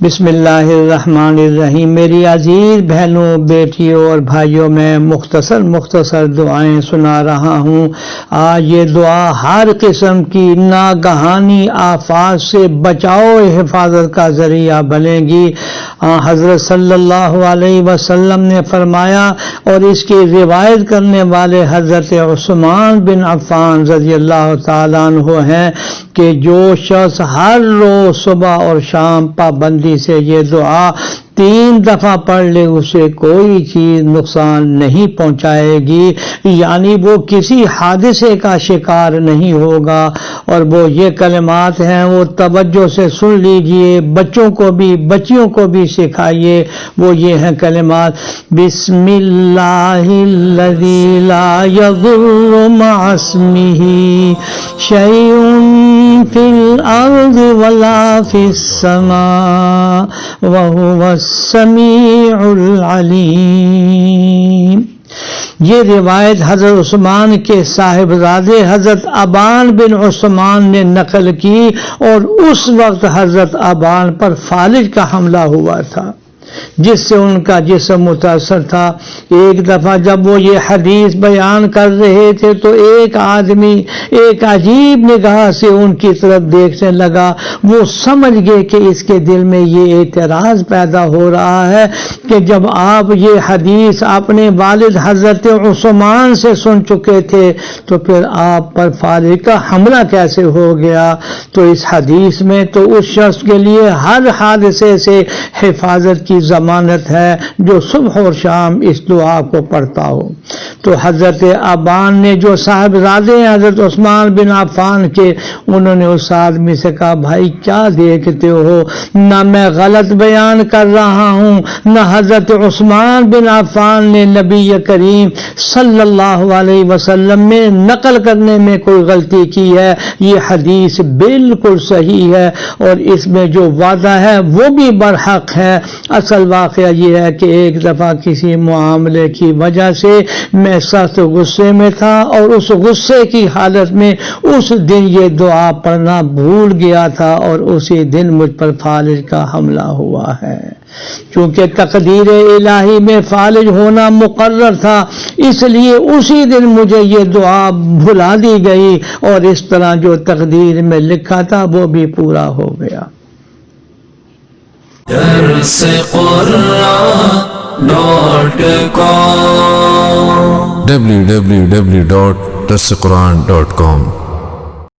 بسم اللہ الرحمن الرحیم۔ میری عزیز بہنوں، بیٹیوں اور بھائیوں، میں مختصر دعائیں سنا رہا ہوں۔ آج یہ دعا ہر قسم کی ناگہانی آفات سے بچاؤ حفاظت کا ذریعہ بنے گی۔ حضرت صلی اللہ علیہ وسلم نے فرمایا، اور اس کی روایت کرنے والے حضرت عثمان بن عفان رضی اللہ تعالیٰ عنہ ہیں کہ جو شخص ہر روز صبح اور شام پابندی سے یہ دعا 3 دفعہ پڑھ لے، اسے کوئی چیز نقصان نہیں پہنچائے گی، یعنی وہ کسی حادثے کا شکار نہیں ہوگا۔ اور وہ یہ کلمات ہیں، وہ توجہ سے سن لیجئے، بچوں کو بھی بچیوں کو بھی سکھائیے۔ وہ یہ ہیں کلمات: بسم اللہ الذی لا یضر مع اسمہ شیء فی الارض ولا فی السماء وہو السمیع العلیم۔ یہ روایت حضرت عثمان کے صاحبزادے حضرت ابان بن عثمان نے نقل کی، اور اس وقت حضرت ابان پر فالج کا حملہ ہوا تھا، جس سے ان کا جسم متاثر تھا۔ ایک دفعہ جب وہ یہ حدیث بیان کر رہے تھے تو ایک آدمی ایک عجیب نگاہ سے ان کی طرف دیکھنے لگا۔ وہ سمجھ گئے کہ اس کے دل میں یہ اعتراض پیدا ہو رہا ہے کہ جب آپ یہ حدیث اپنے والد حضرت عثمان سے سن چکے تھے تو پھر آپ پر فالج کا حملہ کیسے ہو گیا؟ تو اس حدیث میں تو اس شخص کے لیے ہر حادثے سے حفاظت کی ضمانت ہے جو صبح اور شام اس دعا کو پڑھتا ہو۔ تو حضرت ابان نے، جو صاحبزادے ہیں حضرت عثمان بن عفان کے، انہوں نے اس آدمی سے کہا، بھائی کیا دیکھتے ہو؟ نہ میں غلط بیان کر رہا ہوں، نہ حضرت عثمان بن عفان نے نبی کریم صلی اللہ علیہ وسلم میں نقل کرنے میں کوئی غلطی کی ہے۔ یہ حدیث بالکل صحیح ہے، اور اس میں جو وعدہ ہے وہ بھی برحق ہے۔ اصل واقعہ یہ ہے کہ ایک دفعہ کسی معاملے کی وجہ سے میں سخت غصے میں تھا، اور اس غصے کی حالت میں اس دن یہ دعا پڑھنا بھول گیا تھا، اور اسی دن مجھ پر فالج کا حملہ ہوا ہے۔ چونکہ تقدیر الہی میں فالج ہونا مقرر تھا، اس لیے اسی دن مجھے یہ دعا بھلا دی گئی، اور اس طرح جو تقدیر میں لکھا تھا وہ بھی پورا ہو گیا۔ درس قرآن .com www.درسقرآن.com